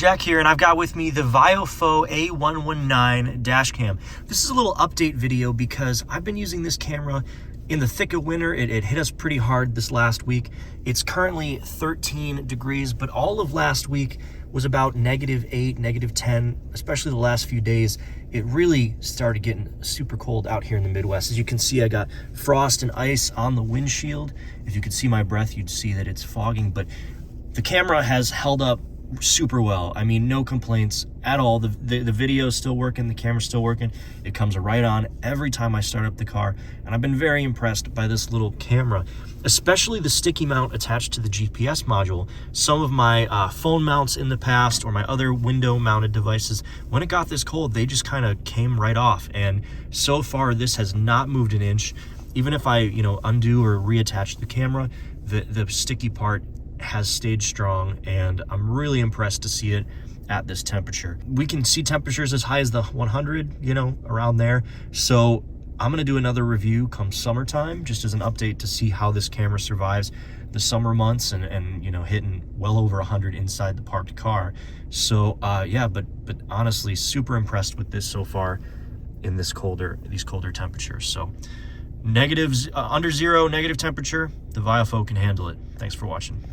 Jack here, and I've got with me the VIOFO A119 dash cam. This is a little update video because I've been using this camera in the thick of winter. It hit us pretty hard this last week. It's currently 13 degrees, but all of last week was about -8, -10, especially the last few days. It really started getting super cold out here in the Midwest. As you can see, I got frost and ice on the windshield. If you could see my breath, you'd see that it's fogging, but the camera has held up super well. I mean, no complaints at all. The video is still working, the camera's still working. It comes right on every time I start up the car, and I've been very impressed by this little camera, especially the sticky mount attached to the GPS module. Some of my phone mounts in the past, or my other window mounted devices, when it got this cold, they just kind of came right off, and so far this has not moved an inch. Even if I undo or reattach the camera, the sticky part has stayed strong, and I'm really impressed to see it at this temperature. We can see temperatures as high as the 100, around there. So I'm gonna do another review come summertime, just as an update to see how this camera survives the summer months and hitting well over 100 inside the parked car. So yeah, but honestly, super impressed with this so far in these colder temperatures. So negatives, under zero, negative temperature, the VIOFO can handle it. Thanks for watching.